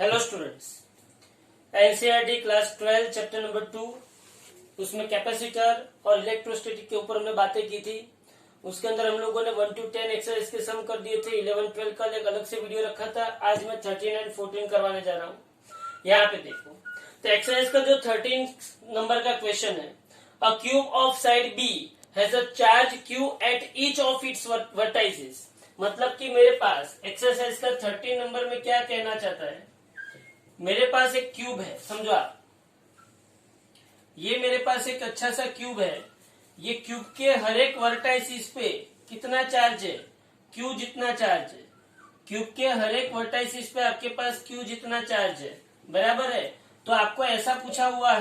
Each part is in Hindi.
Hello students, NCERT class 12 chapter number 2 उसमें कैपेसिटर और इलेक्ट्रोस्टैटिक के ऊपर हमने बातें की थी। उसके अंदर हम लोगों ने 1 to 10 एक्सरसाइज के सम कर दिए थे। 11 12 का एक अलग से वीडियो रखा था। आज मैं 13 एंड 14 करवाने जा रहा हूँ। यहाँ पे देखो, तो एक्सरसाइज का जो 13 नंबर का क्वेश्चन है, a cube of side b has a charge q at each of its vertices. मतलब कि मेरे पास एक्सरसाइज का 13 नंबर में क्या कहना चाहता है, मेरे पास एक क्यूब है, समझो आप, ये मेरे पास एक अच्छा सा क्यूब है। ये क्यूब के हर एक वर्टाइसिस पे कितना चार्ज है, क्यू जितना चार्ज है। क्यूब के हर एक वर्टाइसिस पे आपके पास क्यू जितना चार्ज है, बराबर है। तो आपको ऐसा पूछा हुआ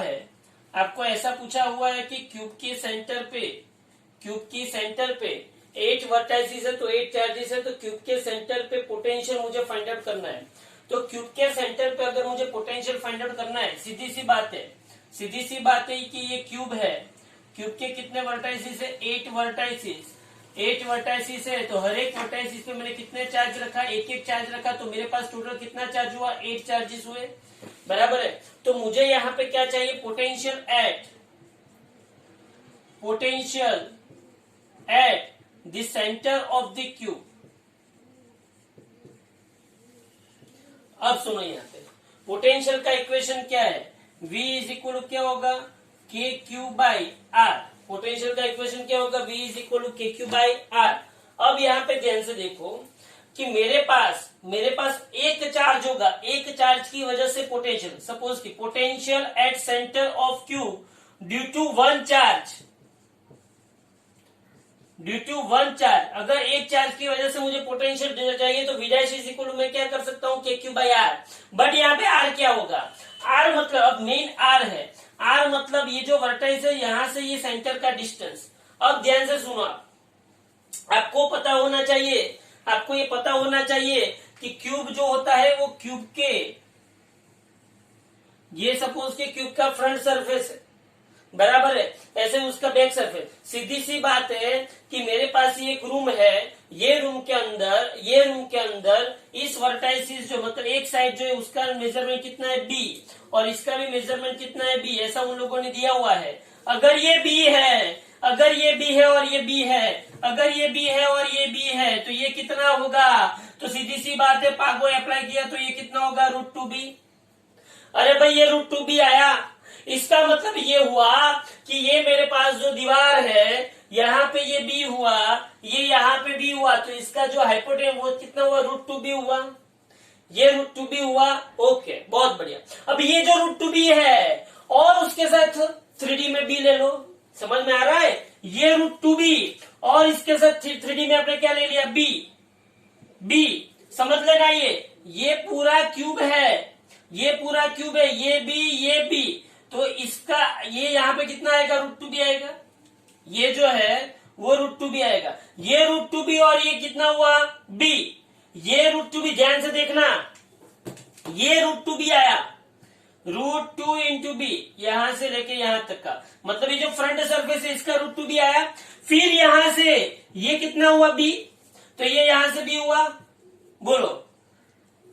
है कि क्यूब के सेंटर पे 8 वर्टाइसिस है, तो 8 चार्जेस है। तो क्यूब के सेंटर पे पोटेंशियल मुझे फाइंड आउट करना है। तो क्यूब के सेंटर पे अगर मुझे पोटेंशियल फाइंड आउट करना है, सीधी सी बात है कि ये क्यूब है। क्यूब के कितने वर्टाइसिस है? 8 वर्टाइसिस है। तो हर एक वर्टाइसिस पे मैंने कितने चार्ज रखा? एक चार्ज रखा। तो मेरे पास टोटल कितना चार्ज हुआ? 8 चार्जेस हुए, बराबर है। तो मुझे यहाँ पे क्या चाहिए? Potential at the centre of the cube. अब सुनो, यहाँ पे पोटेंशियल का इक्वेशन क्या है? V इज इक्वल क्या होगा? के क्यू बाई आर। पोटेंशियल का इक्वेशन क्या होगा? V इज इक्वल के क्यू बाई आर। अब यहाँ पे ध्यान से देखो कि मेरे पास एक चार्ज होगा। एक चार्ज की वजह से पोटेंशियल, सपोज की potential at centre of cube due to one charge. अगर एक चार्ज की वजह से मुझे पोटेंशियल चाहिए तो V डैश इज इक्वल मैं क्या कर सकता हूँ? के क्यू बाई आर। बट यहाँ पे आर क्या होगा? आर मतलब, अब मेन आर है, आर मतलब ये जो वर्टाइस है यहां से ये सेंटर का डिस्टेंस। अब ध्यान से सुनो, आपको ये पता होना चाहिए कि क्यूब जो होता है वो क्यूब के, ये सपोज के क्यूब का फ्रंट सरफेस है, बराबर है। ऐसे उसका बैक सरफेस। सीधी सी बात है कि मेरे पास ये एक रूम है। ये रूम के अंदर इस वर्टाइसिस जो मतलब एक साइड जो है उसका मेजरमेंट कितना है? बी, और इसका भी मेजरमेंट कितना है? बी। ऐसा उन लोगों ने दिया हुआ है। अगर ये बी है और ये बी है तो ये कितना होगा? तो सीधी सी बात है, पागो अप्लाई किया तो ये कितना होगा? √2b। अरे भाई, ये √2b आया। इसका मतलब ये हुआ कि ये मेरे पास जो दीवार है यहाँ पे ये बी हुआ, ये यहाँ पे बी हुआ, तो इसका जो हाइपोटेन्यूज वो कितना हुआ? √2b हुआ। ये √2b हुआ। ओके, बहुत बढ़िया। अब ये जो √2b है और उसके साथ 3D में b ले लो, समझ में आ रहा है? ये √2b और इसके साथ 3D में आपने क्या ले लिया? b। समझ लेना, ये पूरा क्यूब है, ये b। तो इसका ये यहाँ पे कितना आएगा? √2b आएगा। ये जो है वो √2b आएगा। ये √2b और ये कितना हुआ? b। ये √2b, ध्यान से देखना, ये √2b आया। √2 इंटू बी, यहां से लेके यहां तक का मतलब ये जो फ्रंट सरफेस है इसका √2b आया। फिर यहां से ये कितना हुआ? b। तो ये यहां से b हुआ। बोलो,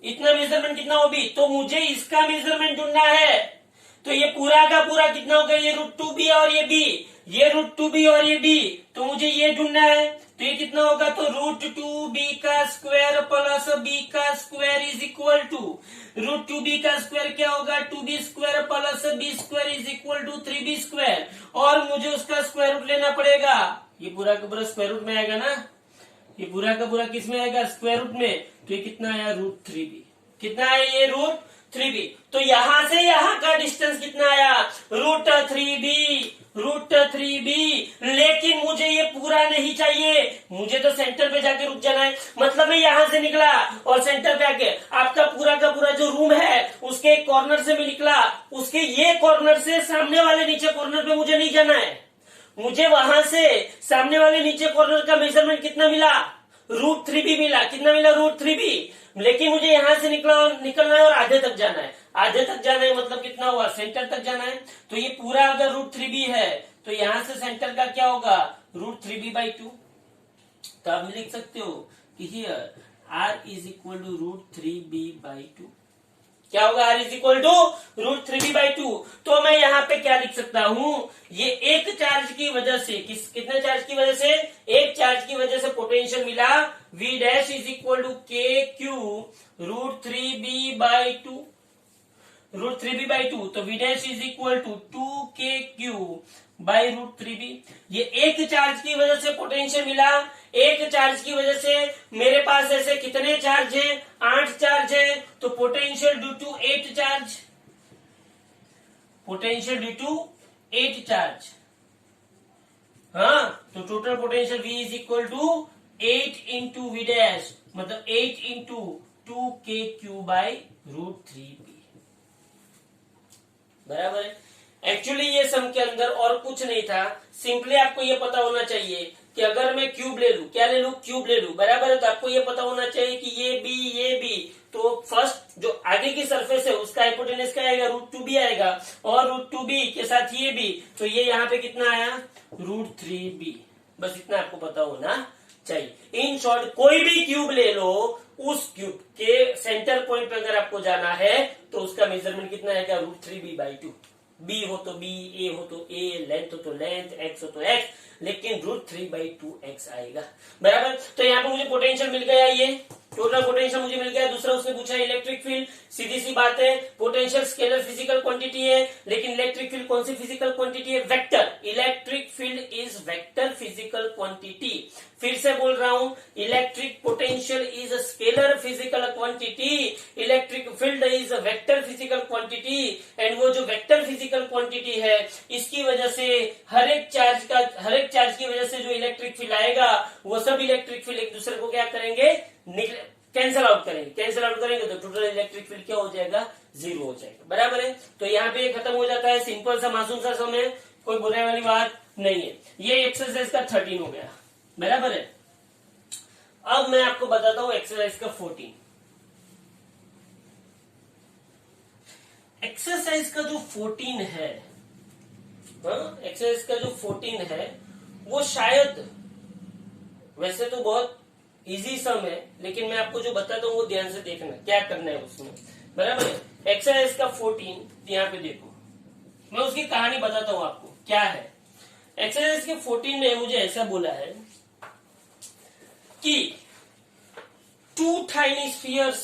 इतना मेजरमेंट कितना हो? b। तो मुझे इसका मेजरमेंट ढूंढना है। तो ये पूरा का पूरा कितना होगा? ये √2b और ये b, ये √2b और ये b, तो मुझे ये ढूंढना है। तो ये कितना होगा? तो √2b का स्क्वायर प्लस b का square is equal to √2b का स्क्वायर क्या होगा? 2b square plus b square is equal to 3b square, और मुझे उसका स्क्वायर रूट लेना पड़ेगा। ये पूरा का पूरा स्क्वायर रूट में आएगा ना, ये पूरा का पूरा किस में आएगा? स्क्वायर रूट में। तो ये कितना आया? √3b। कितना है ये? √3b। तो यहां से यहां का डिस्टेंस कितना आया? √3b। लेकिन मुझे ये पूरा नहीं चाहिए, मुझे तो सेंटर पे जाके रुक जाना है। मतलब मैं यहां से निकला और सेंटर पे आके आपका पूरा का पूरा जो रूम है उसके एक कॉर्नर से मैं निकला, उसके ये कॉर्नर से सामने वाले नीचे कॉर्नर पे मुझे नहीं जाना है। मुझे वहां से सामने वाले नीचे कॉर्नर का मेजरमेंट कितना मिला? √3b मिला। कितना मिला? √3b। लेकिन मुझे यहां से निकलना है और आधे तक जाना है। मतलब कितना हुआ? सेंटर तक जाना है। तो ये पूरा अगर √3b है तो यहां से सेंटर का क्या होगा? √3b/2। तो आप लिख सकते हो कि here r is equal to √3b/2। क्या होगा, r is equal to √3b/2। तो मैं यहाँ पे क्या लिख सकता हूं, ये एक चार्ज की वजह से, कितने चार्ज की वजह से, एक चार्ज की वजह से पोटेंशियल मिला v dash is equal to KQ √3b/2, √3b/2। तो v dash is equal to 2KQ/√3b। ये एक चार्ज की वजह से पोटेंशियल मिला, एक चार्ज की वजह से। मेरे पास ऐसे कितने चार्ज हैं, 8 चार्ज है, तो potential due to 8 charge, potential due to 8 charge. हाँ, तो total potential v is equal to 8 into V dash, मतलब 8 इंटू 2KQ/√3b, बराबर है। एक्चुअली ये सम के अंदर और कुछ नहीं था, सिंपली आपको ये पता होना चाहिए कि अगर मैं क्यूब ले लूं, क्या ले लूं, क्यूब ले लूं, बराबर है। तो आपको ये पता होना चाहिए कि ये बी, तो फर्स्ट जो आगे की सरफेस है उसका हाइपोटेनस क्या आएगा, √2b आएगा, और √2b के साथ ये भी, तो ये यहाँ पे कितना आया, √3b। बस इतना आपको पता होना चाहिए। इन शॉर्ट कोई भी क्यूब ले लो, उस क्यूब के सेंटर पॉइंट पे अगर आपको जाना है तो उसका मेजरमेंट कितना आएगा, √3b/2। बी हो तो बी, ए हो तो ए, लेंथ हो तो लेंथ, एक्स हो तो एक्स, लेकिन √3/2x आएगा, बराबर। तो यहाँ पे मुझे पोटेंशियल मिल गया, ये टोटल पोटेंशियल मुझे मिल गया। दूसरा उसने पूछा इलेक्ट्रिक फील्ड, सीधी सी बात है, पोटेंशियल स्केलर फिजिकल क्वांटिटी है, लेकिन इलेक्ट्रिक फील्ड कौन सी फिजिकल क्वांटिटी है, vector. Electric field is vector physical quantity. फिर से बोल रहा हूं, electric potential is a scalar physical quantity, electric field is a vector physical quantity. And वो जो वेक्टर फिजिकल क्वांटिटी है, इसकी वजह से हर एक चार्ज की वजह से जो इलेक्ट्रिक फील्ड आएगा, वो सब इलेक्ट्रिक फील्ड एक दूसरे को क्या करेंगे, कैंसल आउट करेंगे। कैंसल आउट करेंगे तो टोटल इलेक्ट्रिक फील्ड क्या हो जाएगा, 0 हो जाएगा, बराबर है। तो यहाँ पे खत्म हो जाता है, सिंपल सा मासूम सा सम है, कोई बुराई वाली बात नहीं है। ये एक्सरसाइज का 13 हो गया, बराबर है। अब मैं आपको बताता हूं एक्सरसाइज का 14। एक्सरसाइज का जो 14 है, एक्सरसाइज का जो 14 है, वो शायद, वैसे तो बहुत इजी सम है, लेकिन मैं आपको जो बताता हूँ वो ध्यान से देखना क्या करना है उसमें, बराबर है। एक्सरसाइज का 14 यहाँ पे देखो, मैं उसकी कहानी बताता हूँ आपको क्या है। एक्सरसाइज के 14 में मुझे ऐसा बोला है कि 2 टाइनी स्फीयर्स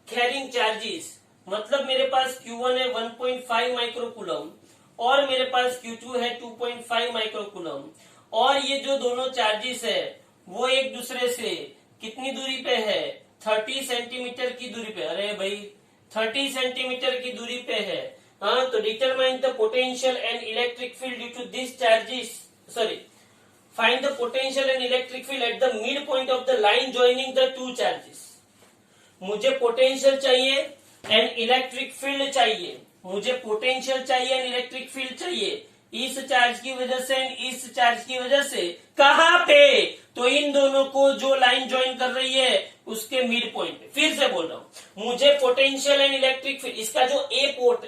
कैरिंग चार्जेस, मतलब मेरे पास Q1 है 1.5 माइक्रोकूलम और मेरे पास Q2 है 2.5 माइक्रोकूलम, और ये जो दोनों चार्जेस है वो एक दूसरे से कितनी दूरी पे है, 30 सेंटीमीटर की दूरी पे। अरे भाई 30 सेंटीमीटर की दूरी पे है। हाँ, तो determine the potential and electric field due to this charges, sorry, find the potential and electric field at the mid point of the line joining the two charges. मुझे पोटेंशियल चाहिए एंड इलेक्ट्रिक फील्ड चाहिए, मुझे पोटेंशियल चाहिए एंड इलेक्ट्रिक फील्ड चाहिए इस चार्ज की वजह से एंड इस चार्ज की वजह से। कहां पे, तो इन दोनों को जो लाइन ज्वाइन कर रही है उसके मिड पॉइंट पे। फिर से बोल रहा हूं, मुझे पोटेंशियल एंड इलेक्ट्रिक फील्ड, इसका जो ए पार्ट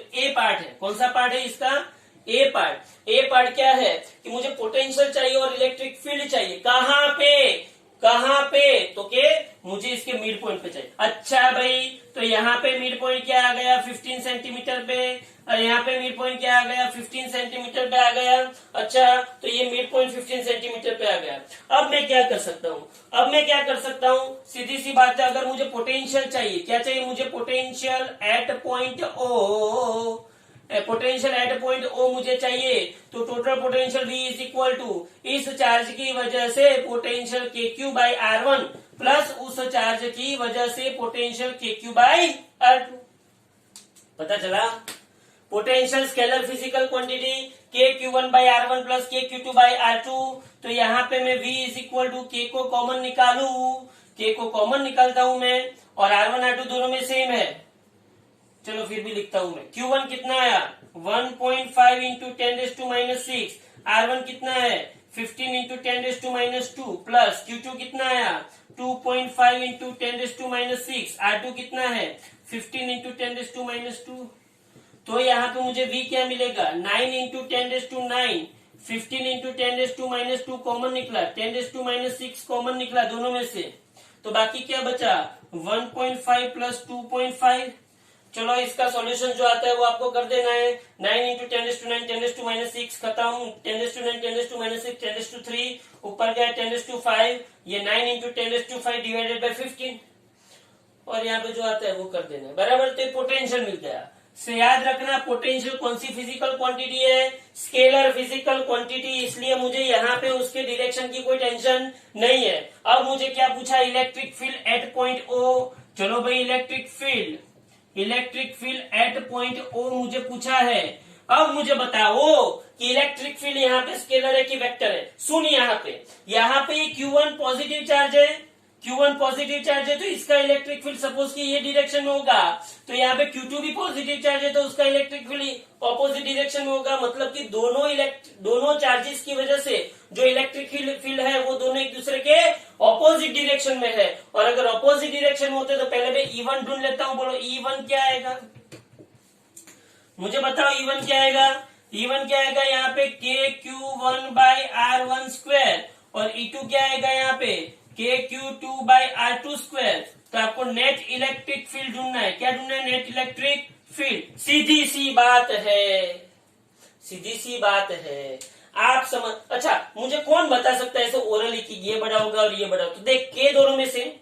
है, कौन सा पार्ट है इसका, ए पार्ट क्या है कि मुझे पोटेंशियल चाहिए और इलेक्ट्रिक फील्ड चाहिए। कहां पे, तो के मुझे इसके मिड पॉइंट पे चाहिए। अच्छा भाई, तो यहाँ पे मिड पॉइंट क्या आ गया, 15 सेंटीमीटर पे, और यहाँ पे मिड पॉइंट क्या आ गया, 15 सेंटीमीटर पे आ गया। अच्छा, तो ये मिड पॉइंट 15 सेंटीमीटर पे आ गया। अब मैं क्या कर सकता हूँ, सीधी सी बात है, अगर मुझे पोटेंशियल चाहिए, क्या चाहिए मुझे, potential at point O, potential at point O मुझे चाहिए। तो total potential V is equal to इस चार्ज की वजह से पोटेंशियल KQ/R1 प्लस उस चार्ज की वजह से पोटेंशियल KQ/R2। पता चला, potential scalar physical quantity KQ1/R1 plus KQ2/R2। तो यहाँ पे मैं V is equal to K को कॉमन निकालता हूं मैं, और R1 R2 दोनों में सेम है। चलो फिर भी लिखता हूं मैं, Q1 कितना आया, 1.5 इंटू 10⁻⁻⁶, R1 कितना है 15 इंटू 10⁻⁻2 प्लस Q2 कितना आया 2.5 इंटू 10⁻⁶, R2 कितना है 15 इंटू 10⁻⁻2। तो यहाँ पे मुझे V क्या मिलेगा, 9 इंटू 10⁻⁹, 15 इंटू 10⁻⁻2 कॉमन निकला, 10⁻⁶ कॉमन निकला दोनों में से, तो बाकी क्या बचा 1.5 प्लस 2.5। चलो इसका सॉल्यूशन जो आता है वो आपको कर देना है। 9 इंटू 10⁻⁹ 10⁻⁻6 खत्म, 10⁻⁹ 10⁻⁻6 10⁻3 ऊपर गया 10�5, ये 9 इंटू 10⁵ डिवाइडेड बाई 15 और यहाँ पे जो आता है वो कर देना है बराबर। तो पोटेंशियल मिल गया। से याद रखना पोटेंशियल कौन सी फिजिकल क्वांटिटी है, स्केलर फिजिकल क्वांटिटी, इसलिए मुझे यहाँ पे उसके डायरेक्शन की कोई टेंशन नहीं है। अब मुझे क्या पूछा, electric field at point O. चलो भाई electric field at point O मुझे पूछा है। अब मुझे बताओ कि इलेक्ट्रिक फील्ड यहाँ पे स्केलर है कि वेक्टर है। सुन यहाँ पे ये Q1 पॉजिटिव चार्ज है, Q1 पॉजिटिव चार्ज है तो इसका इलेक्ट्रिक फील्ड सपोज कि ये डायरेक्शन में होगा, तो यहाँ पे Q2 भी पॉजिटिव चार्ज है तो उसका इलेक्ट्रिक फील्ड ऑपोजिट डायरेक्शन में होगा। मतलब कि दोनों चार्जेस की वजह से जो इलेक्ट्रिक फील्ड है वो दोनों एक दूसरे के ऑपोजिट डायरेक्शन में है। और अगर ऑपोजिट डायरेक्शन में होते तो पहले मैं E1 ढूंढ लेता हूँ। बोलो E1 क्या आएगा, मुझे बताओ E1 क्या आएगा। E1 क्या आएगा यहाँ पे KQ1/R1² और E2 क्या आएगा यहाँ पे KQ2/R2²। तो आपको नेट इलेक्ट्रिक फील्ड ढूंढना है। क्या ढूंढना है, नेट इलेक्ट्रिक फील्ड। सीधी सी बात है आप समझ। अच्छा मुझे कौन बता सकता है ऐसे ओरली कि ये बड़ा होगा और ये बड़ा होगा। तो देख के दोनों में से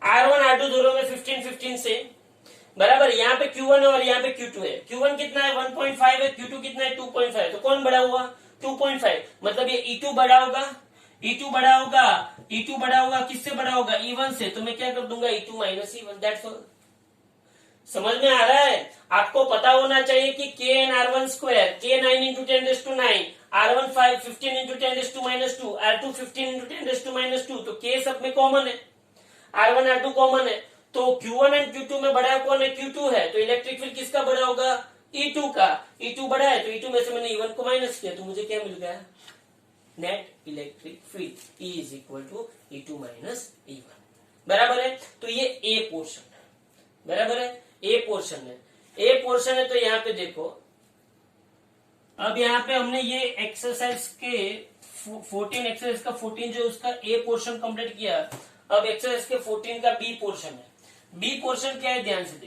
R1 R2 दोनों में 15 से बराबर। यहाँ पे Q1 है और यहाँ पे Q2 है। Q1 कितना है 1.5 है, Q2 कितना है 2.5। तो कौन बड़ा हुआ 2.5, मतलब ये E2 बड़ा होगा। E2 बड़ा होगा किससे बड़ा होगा E1 से। तो मैं क्या कर दूंगा E2 minus E1, that's all. समझ में आ रहा है। आपको पता होना चाहिए कि KN/R1², K 9 into 10⁹, R1 15 into 10⁻², R2 15 into 10⁻²। तो K सब में कॉमन है, R1 R2 कॉमन है। तो Q1 एंड Q2 में बड़ा कौन है, Q2 है। तो इलेक्ट्रिक फील्ड किसका बड़ा होगा, E2 का। E2 बड़ा है तो E2 में से मैंने E1 को माइनस किया तो मुझे क्या मिल गया, net electric field E is equal to E2 minus E1 बराबर है। तो ये ए पोर्शन है बराबर है, ए पोर्शन है। तो यहाँ पे देखो, अब यहाँ पे हमने ये एक्सरसाइज के 14 एक्सरसाइज का 14 जो उसका ए पोर्शन कंप्लीट किया। अब एक्सरसाइज के 14 का बी पोर्शन है। बी पोर्शन क्या है, ध्यान से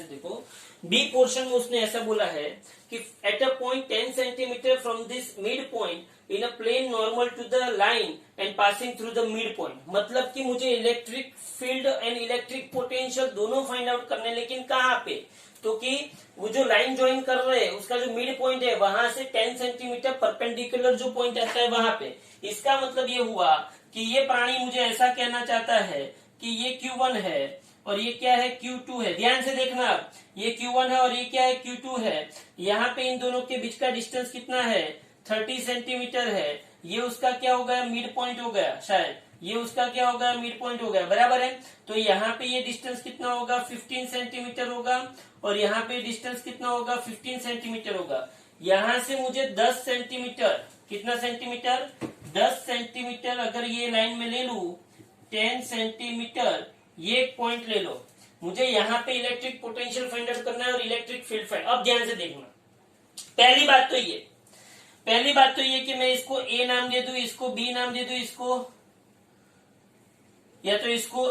देखो। बी पोर्शन में उसने ऐसा बोला है कि at a point 10 centimetre from this mid point in a plane normal to the line and passing through the mid point. मतलब कि मुझे electric field and electric potential दोनों फाइंड आउट करने, लेकिन कहाँ पे, तो कि वो जो लाइन ज्वाइन कर रहे हैं उसका जो मिड पॉइंट है वहां से 10 सेंटीमीटर परपेंडिकुलर जो पॉइंट आता है वहां पे। इसका मतलब ये हुआ कि ये प्राणी मुझे ऐसा कहना चाहता है कि ये Q1 है और ये क्या है Q2 है। ध्यान से देखना, ये Q1 है और ये क्या है Q2 है। यहाँ पे इन दोनों के बीच का डिस्टेंस कितना है 30 सेंटीमीटर है। ये उसका क्या हो गया, मिड पॉइंट हो गया शायद। ये उसका क्या होगा, मिड पॉइंट हो गया बराबर है। तो यहाँ पे ये डिस्टेंस कितना होगा 15 सेंटीमीटर होगा और यहाँ पे डिस्टेंस कितना होगा 15 सेंटीमीटर होगा। यहाँ से मुझे 10 सेंटीमीटर, कितना सेंटीमीटर 10 सेंटीमीटर अगर ये लाइन में ले लू 10 सेंटीमीटर, ये एक पॉइंट ले लो। मुझे यहाँ पे इलेक्ट्रिक पोटेंशियल फाइंड आउट करना है और इलेक्ट्रिक फील्ड फाइंड। अब ध्यान से देखना, पहली बात तो ये कि मैं इसको ए नाम दे दूं, इसको बी नाम दे दूं, इसको या तो इसको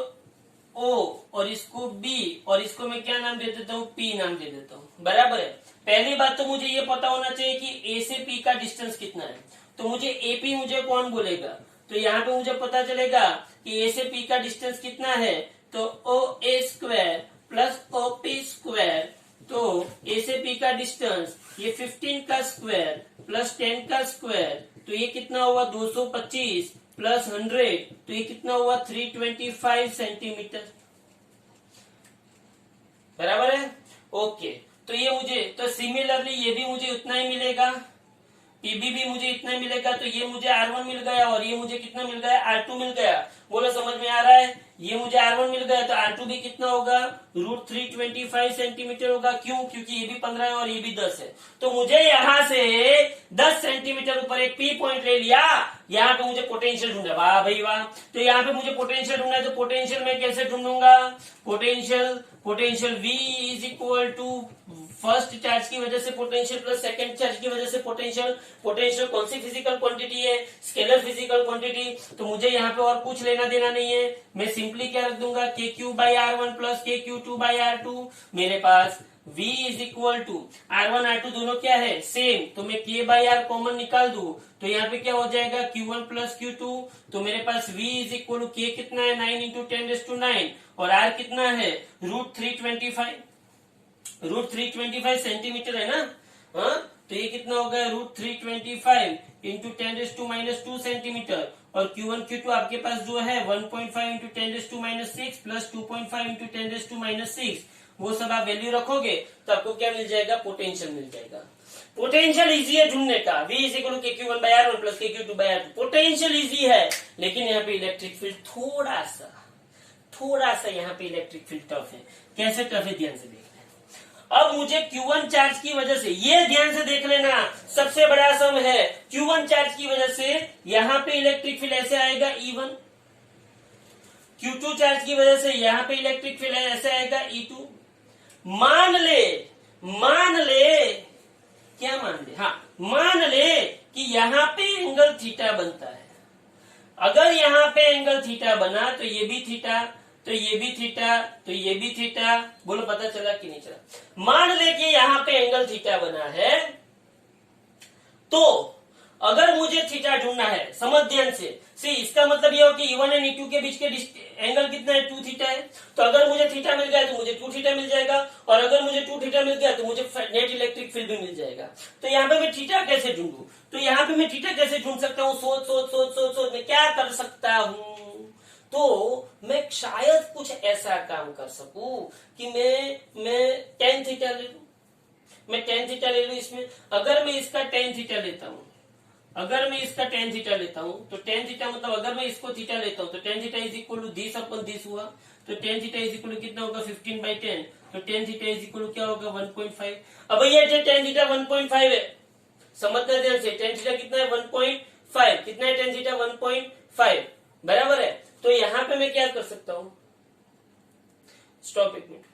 ओ और इसको बी और इसको मैं क्या नाम दे देता हूँ, पी नाम दे देता हूँ बराबर है। पहली बात तो मुझे ये पता होना चाहिए कि ए से पी का डिस्टेंस कितना है। तो मुझे एपी मुझे कौन बोलेगा, तो यहाँ पे मुझे पता चलेगा कि ए से पी का डिस्टेंस कितना है। तो OA² प्लस OP², तो ए से पी का डिस्टेंस ये 15 का स्क्वायर प्लस 10 का स्क्वायर, तो ये कितना हुआ 225 प्लस 100, तो ये कितना हुआ 325 सेंटीमीटर बराबर है। ओके, तो ये मुझे, तो सिमिलरली ये भी मुझे उतना ही मिलेगा, पीबी भी मुझे इतना मिलेगा। तो ये मुझे R1 मिल गया और ये मुझे कितना मिल गया R2 मिल गया। बोलो समझ में आ रहा है। ये मुझे R1 मिल गया तो R2 भी कितना होगा √325 सेंटीमीटर होगा। क्यों, क्योंकि ये भी 15 है और ये भी 10 है। तो मुझे यहाँ से 10 सेंटीमीटर ऊपर एक पी पॉइंट ले लिया। यहाँ पे मुझे पोटेंशियल ढूंढा, वाह भाई वाह। तो यहाँ पे मुझे पोटेंशियल ढूंढना है, तो पोटेंशियल मैं कैसे ढूंढूंगा, potential V is equal to first charge की वजह से पोटेंशियल प्लस सेकंड चार्ज की वजह से पोटेंशियल। पोटेंशियल कौन सी फिजिकल क्वांटिटी है, स्केलर फिजिकल क्वांटिटी। तो मुझे यहाँ पे और कुछ लेना देना नहीं है, मैं सिंपल सिंपली क्या रख दूंगा, K Q by R one plus K Q two by R two. मेरे पास v is equal to R1 R2 दोनों क्या है सेम, तो मैं k बाई आर कॉमन निकाल दूं तो यहाँ पे क्या हो जाएगा Q1 प्लस Q2। तो मेरे पास v is equal to k कितना है 9 इंटू 10⁻⁹ और r कितना है √325 सेंटीमीटर है ना। हाँ तो ये कितना होगा √325 इंटू 10⁻² सेंटीमीटर और Q1 Q2 आपके पास जो है 1.5 इंटू 10⁻⁶ प्लस 2.5 इंटू 10⁻�6 वो सब आप वैल्यू रखोगे तो आपको क्या मिल जाएगा, पोटेंशियल मिल जाएगा। पोटेंशियल इजी है ढूंढने का, v is equal to KQ1 by R1 plus KQ2 by R2, potential easy है। लेकिन यहाँ पे इलेक्ट्रिक फील्ड थोड़ा सा यहाँ पे इलेक्ट्रिक फील्ड टफ है। कैसे टफ है ध्यान से देखना। अब मुझे Q1 चार्ज की वजह से, ये ध्यान से देख लेना, सबसे बड़ा सम है, Q1 चार्ज की वजह से यहाँ पे इलेक्ट्रिक फील्ड ऐसे आएगा E1, Q2 चार्ज की वजह से यहाँ पे इलेक्ट्रिक फील्ड ऐसे आएगा E2। मान ले कि यहाँ पे एंगल थीटा बनता है। अगर यहाँ पे एंगल थीटा बना तो ये भी थीटा, तो ये भी थीटा, तो ये भी थीटा। बोलो पता चला कि नहीं चला। मान ले कि यहाँ पे एंगल थीटा बना है, तो अगर मुझे थीटा ढूंढना है, समझ ध्यान से, इसका मतलब ये हो कि E1 और E2 के बीच के एंगल कितना है 2 थीटा है। तो अगर मुझे थीटा मिल गया तो मुझे 2 थीटा मिल जाएगा, और अगर मुझे 2 थीटा मिल गया तो मुझे नेट इलेक्ट्रिक फील्ड भी मिल जाएगा। तो यहाँ पे मैं थीटा कैसे ढूंढूं, तो यहाँ पे मैं थीटा कैसे ढूंढ सकता हूँ, सोच मैं क्या कर सकता हूँ। तो मैं शायद कुछ ऐसा काम कर सकूं कि मैं tan थीटा ले लू, मैं tan थीटा ले लू। इसमें अगर मैं इसका tan थीटा लेता हूँ, अगर मैं इसका tan थीटा लेता हूँ तो tan थीटा मतलब अगर मैं इसको थीटा लेता हूँ तो tan theta is equal to this upon this हुआ। तो tan theta is equal to कितना होगा 15/10, तो tan theta is equal to क्या होगा 1.5। अब ये tan थीटा 1.5 है, समझना ध्यान से, tan थीटा कितना है 1.5, कितना है tan थीटा 1.5 बराबर है। तो यहाँ पे मैं क्या कर सकता हूँ, स्टॉप एक मिनट।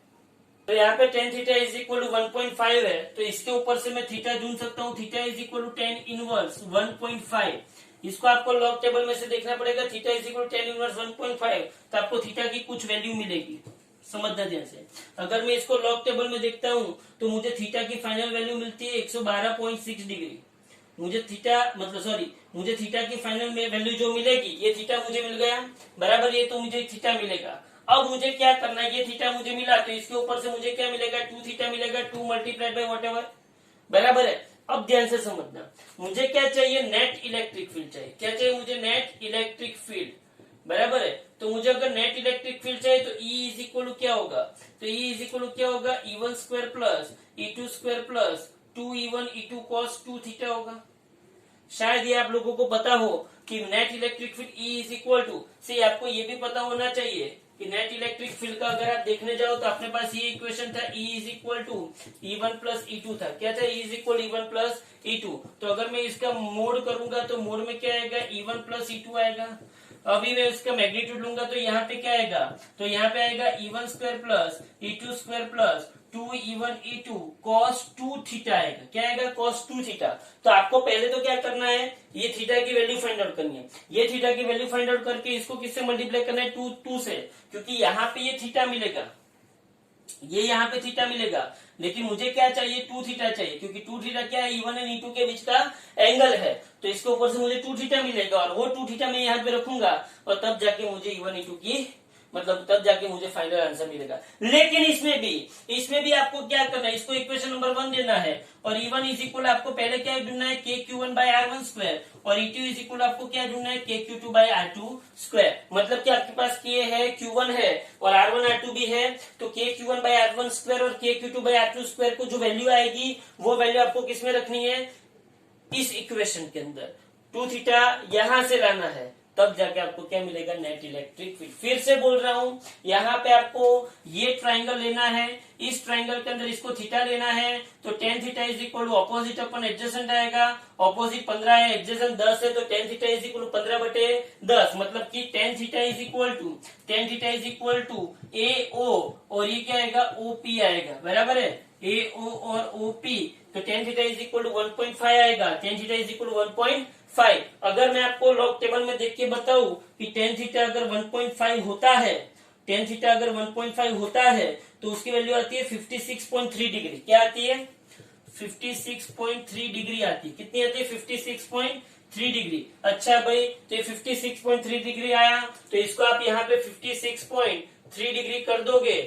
तो यहाँ पे tan theta is equal to 1.5 है, तो इसके ऊपर से मैं थीटा ढूंढ सकता हूँ। Theta is equal to tan inverse 1.5। इसको आपको लॉग टेबल में से देखना पड़ेगा। Theta is equal to tan inverse 1.5, तो आपको थीटा की कुछ वैल्यू मिलेगी, समझना ध्यान से। अगर मैं इसको लॉग टेबल में देखता हूँ तो मुझे थीटा की फाइनल वैल्यू मिलती है 112.6 डिग्री। मुझे थीटा की फाइनल में वैल्यू जो मिलेगी, ये थीटा मुझे मिल गया बराबर, ये तो मुझे थीटा मिलेगा। अब मुझे क्या करना है, ये थीटा मुझे मिला तो इसके ऊपर से मुझे क्या मिलेगा 2 थीटा मिलेगा, 2 मल्टीप्लाइड बाई व्हाटएवर बराबर है। अब ध्यान से समझना, मुझे क्या चाहिए, नेट इलेक्ट्रिक फील्ड चाहिए। क्या चाहिए मुझे, नेट इलेक्ट्रिक फील्ड बराबर है। तो मुझे अगर नेट इलेक्ट्रिक फील्ड चाहिए तो E इज इक्वल टू क्या होगा, तो E इज इक्वल टू क्या होगा E1 square plus E2 square plus 2E1 E2 cos 2 theta होगा। शायद ये आप लोगों को पता हो कि net electric field E is equal to से, आपको ये भी पता होना चाहिए कि नेट इलेक्ट्रिक फील्ड का अगर आप देखने जाओ तो अपने पास ये इक्वेशन था E is equal to E1 plus E2 था। क्या था, E is equal E1 plus E2। तो अगर मैं इसका मोड करूंगा तो मोड में क्या आएगा, E1 प्लस E2 आएगा। अभी मैं इसका मैग्नीट्यूड लूंगा तो यहाँ पे क्या आएगा, तो यहाँ पे आएगा E1 square plus E2 square plus 2E1 E2 cos 2 theta आएगा। क्या आएगा, cos 2 थीटा। तो आपको पहले तो क्या करना है, ये थीटा की वैल्यू फाइंड आउट करनी है। ये थीटा की वैल्यू फाइंड आउट करके इसको किससे मल्टीप्लाई करना है, 2 से, क्योंकि यहाँ पे ये थीटा मिलेगा, ये यहाँ पे थीटा मिलेगा। लेकिन मुझे क्या चाहिए, 2 थीटा चाहिए, क्योंकि 2 थीटा क्या है, E1 और E2 के बीच का एंगल है। तो इसके ऊपर से मुझे 2 थीटा मिलेगा, और वो 2 थीटा मैं यहाँ पे रखूंगा, और तब जाके मुझे E1 E2 की तब जाके मुझे फाइनल आंसर मिलेगा। लेकिन इसमें भी आपको क्या करना है, इसको इक्वेशन नंबर 1 देना है, और E1 इज इक्वल आपको पहले क्या ढूंढना है, KQ1 बाई R1 स्क्वायर, और E2 इज इक्वल आपको क्या ढूंढना है, KQ2 बाई R2 स्क्वायर। मतलब कि आपके पास K है, Q1 है और R1 R2 भी है, तो KQ1 बाई R1 स्क्वायर और KQ2 बाई R2 स्क्वायर को जो वैल्यू आएगी वो वैल्यू आपको किसमें रखनी है, इस इक्वेशन के अंदर। 2 थीटा यहां से लाना है, तब जाके आपको क्या मिलेगा, नेट इलेक्ट्रिक फील्ड। फिर से बोल रहा हूं, यहाँ पे आपको ये ट्राइंगल लेना है, इस ट्राइंगल के अंदर इसको थीटा लेना है। तो tan theta is equal to opposite upon adjacent आएगा, ऑपोजिट 15 है, एडजेसेंट 10 है, तो tan theta is equal to 15/10, मतलब कि tan theta is equal to AO, और ये क्या आएगा, OP आएगा बराबर है, AO और OP। तो tan theta is equal to 1.5 आएगा, tan theta is equal to 1.5 1.5। अगर मैं आपको लॉग टेबल में देख के बताऊं कि tan थीटा अगर 1.5 होता है, tan थीटा अगर 1.5 होता है तो उसकी वैल्यू आती है 56.3 डिग्री। क्या आती है? 56.3 डिग्री आती है। कितनी आती है? 56.3 डिग्री। अच्छा भाई, तो ये 56.3 डिग्री आया, तो इसको आप यहाँ पे 56.3 डिग्री कर दोगे,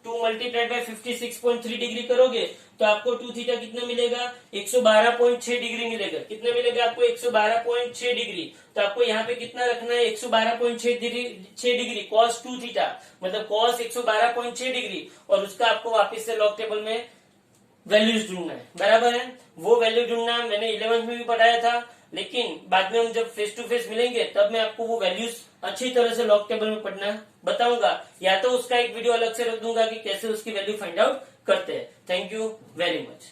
2 मल्टीप्लाइड बाय 56.3 डिग्री करोगे तो आपको 2 थीटा कितना मिलेगा? 112.6 डिग्री मिलेगा। कितना मिलेगा आपको? 112.6 डिग्री। तो आपको यहाँ पे कितना रखना है? 112.6 डिग्री कॉस 2 थीटा, मतलब कॉस 112.6 डिग्री, और उसका आपको वापस से लॉग टेबल में वैल्यूज ढूंढना है। बराबर है? वो वैल्यू ढूंढना मैंने 11th में भी पढ़ाया था, लेकिन बाद में हम जब फेस टू फेस मिलेंगे तब मैं आपको वो वैल्यूज अच्छी तरह से लॉग टेबल में पढ़ना बताऊंगा, या तो उसका एक वीडियो अलग से रख दूंगा कि कैसे उसकी वैल्यू फाइंड आउट करते हैं। Thank you very much.